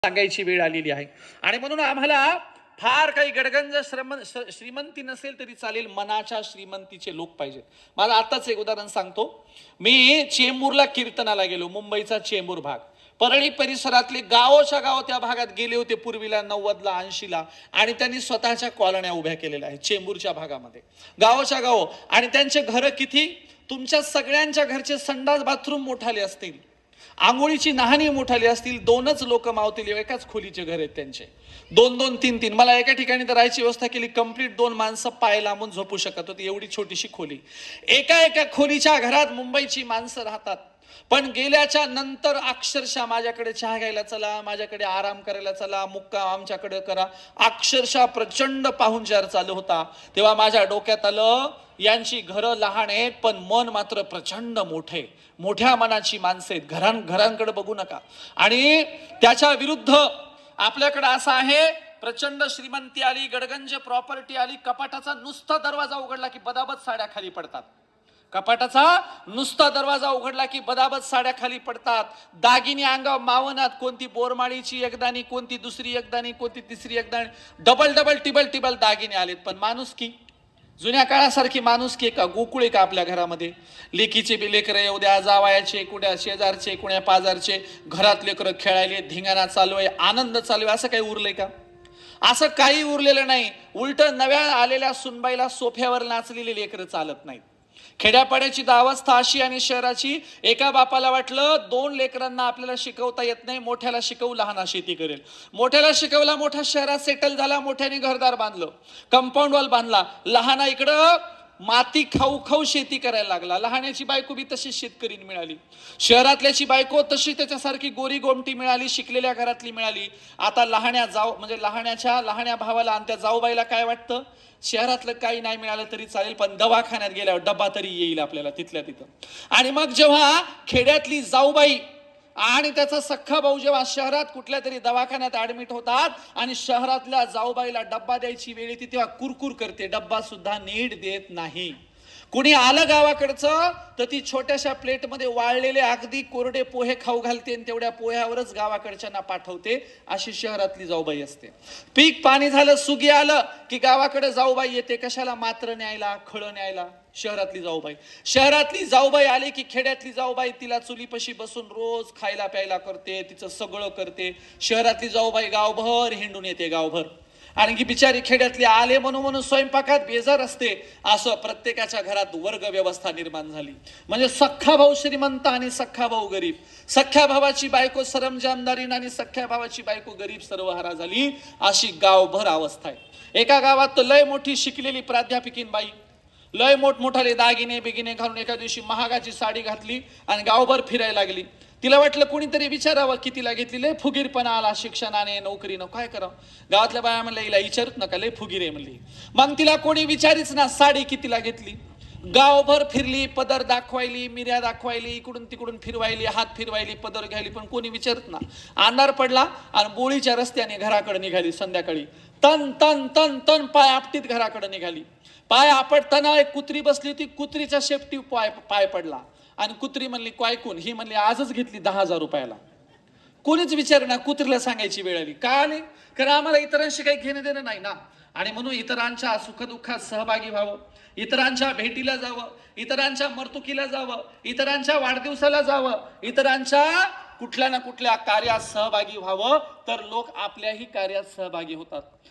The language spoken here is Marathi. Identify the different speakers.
Speaker 1: सांगायची वेळ आलेली आहे। आणि म्हणून आम्हाला फार काही गडगंज श्रीमंती नसेल तरी चालेल, मनाच्या श्रीमंतीचे लोक पाहिजेत। मला आताच एक उदाहरण सांगतो। मी चेंबूरला कीर्तनाला गेलो, मुंबईचा चेंबूर भाग, परळी परिसरातले गावोच्या गाव त्या भागात गेले होते पूर्वीला 90ला 80ला, आणि त्यांनी स्वतःच्या कॉलन्या उभ्या केलेल्या आहेत चेंबूरच्या भागामध्ये, गावोच्या गाव। आणि त्यांचे घर किती, तुमच्या सगळ्यांच्या घरचे संडास बाथरूम मोठाले असतील, आंघोळीची नाहणी मोठाली असतील, दोनच लोक मावतील एकाच खोलीचे घर आहेत त्यांचे, 2-2, 3-3। मला एका ठिकाणी तर राहायची व्यवस्था केली, कंप्लीट 2 माणसं पाय लांबून झोपू शकत होती, एवढी छोटीशी खोली। एका खोलीच्या घरात मुंबईची माणसं राहतात। पण गेल्याच्या नंतर अक्षरशः माझ्याकडे चहा घ्यायला चला, माझ्याकडे आराम करायला चला, मुक्काम आमच्याकडे करा, अक्षरशः प्रचंड पाहुणचार चालू होता। तेव्हा माझ्या डोक्यात आलं, यांची घरं लहान आहेत पण मन मात्र प्रचंड मोठे, मोठ्या मनाची माणसं आहेत, घरांकडे बघू नका। आणि त्याच्या विरुद्ध आपल्याकडे असं आहे, प्रचंड श्रीमंती आली, गडगंज प्रॉपर्टी आली, कपाटाचा नुसता दरवाजा उघडला की बदाबद साड्या खाली पडतात, कपाटाचा नुसता दरवाजा उघडला की बदाबद साड्या खाली पडतात, दागिने अंगावर मावनात, कोणती बोरमाळीची एकदाणी, कोणती दुसरी एकदाणी, कोणती तिसरी एकदाणी, डबल टिबल दागिने आलेत। पण माणुसकी, जुन्या काळासारखी माणुसकी का, गोकुळे का आपल्या घरामध्ये? लेकीचे बी लेकर येऊ द्या, जावायाचे, कुण्या शेजारचे, कुण्या पाजारचे, घरात लेकर खेळायले, धिंगाणा चालू आहे, आनंद चालू आहे, असं काही उरलंय का? असं काही उरलेलं नाही। उलट नव्या आलेल्या सुनबाईला सोफ्यावर नाचलेली लेकरं चालत नाहीत। खेड्यापाड्याची अवस्था अशी आणि शहराची, एका बापाला वाटलं 2 लेकरांना आपल्याला शिकवता येत नाही, मोठ्याला शिकवू, लहाना शेती करेल। मोठ्याला शिकवला, मोठा शहरात सेटल झाला, मोठ्याने घरदार बांधलं, कंपाऊंड वॉल बांधला, लहाना इकडं माती खाऊ शेती करायला लागला। लहाण्याची बायको बी तशी शेतकरी मिळाली, शहरातल्याची बायको तशी त्याच्यासारखी गोरी गोमटी मिळाली, शिकलेल्या घरातली मिळाली। आता लहाण्या भावाला आणि त्या जाऊबाईला काय वाटतं, शहरातलं काही नाही मिळालं तरी चालेल पण दवाखान्यात गेल्यावर डब्बा तरी येईल आपल्याला तिथल्या तिथं। आणि मग जेव्हा खेड्यातली जाऊबाई आणि त्याचा सख्खा भाऊ जेव्हा शहरात कुठल्या तरी दवाखान्यात ऍडमिट होतात आणि शहरातल्या जाऊबाईला डब्बा द्यायची वेळ येते, तेव्हा कुरकुर करते, डब्बा सुद्धा नीट देत नाही। कुणी आलं गावाकडचं तर ती छोट्याशा प्लेटमध्ये वाळलेले अगदी कोरडे पोहे खाऊ घालते आणि तेवढ्या पोह्यावरच गावाकडच्यांना पाठवते, अशी शहरातली जाऊबाई असते। पीक पाणी झालं, सुगी आलं की गावाकडे जाऊबाई येते, कशाला? मात्र न्यायला, खळं न्यायला। शहरातली जाऊबाई आली की खेड्यातली जाऊबाई तिला चुलीपाशी बसून रोज खायला प्यायला करते, तिचं सगळं करते। शहरातली जाऊबाई गावभर हिंडून येते, गावभर, आणि की बिचारी खेड्यातली आले म्हणून स्वयंपाकात बेजार असते। असं प्रत्येकाच्या घरात वर्ग व्यवस्था निर्माण झाली, म्हणजे सख्खा भाऊ श्रीमंत आणि सख्खा भाऊ गरीब, सख्या भावाची बायको सरंजामदारीन आणि सख्या भावाची बायको गरीब सर्वहारा झाली, अशी गावभर अवस्था आहे। एका गावात लय मोठी शिकलेली प्राध्यापिकीन बाई, लय मोठमोठाले दागिने बिगिने घालून एका दिवशी महागाची साडी घातली आणि गावभर फिरायला लागली। तिला वाटलं कोणीतरी विचारावं कितीला घेतली, लय फुगीरपणा आला, शिक्षणाने नोकरीनं, काय करावं? गावातल्या बाया म्हणल्या हिला विचारत नका, लय फुगीर आहे म्हणली। मग तिला कोणी विचारीच ना, साडी कितीला घेतली। गावभर फिरली, पदर दाखवायली, मिऱ्या दाखवायली, इकडून तिकडून फिरवायली, हात फिरवायली, पदर घ्यायली, पण कोणी विचारत ना। अंधार पडला आणि बोळीच्या रस्त्याने घराकडे निघाली। संध्याकाळी तन तन तन तन पाय आपटीत घराकडे निघाली। पाय आपटताना एक कुत्री बसली होती, कुत्रीच्या शेपटी पाय पडला आणि कुत्री म्हणली क्वायकून, ही म्हणली आजच घेतली 10,000 रुपयाला। कोणीच विचारणार, कुत्रीला सांगायची वेळ आली, का आली? कारण आम्हाला इतरांशी काही घेणं देणं नाही ना। आणि म्हणून इतरांच्या सुखदुःखात सहभागी व्हावं, इतरांच्या भेटीला जावं, इतरांच्या मर्तुकीला जावं, इतरांच्या वाढदिवसाला जावं, इतरांच्या कुठल्या ना कुठल्या कार्यात सहभागी व्हावं, तर लोक आपल्याही कार्यात सहभागी होतात।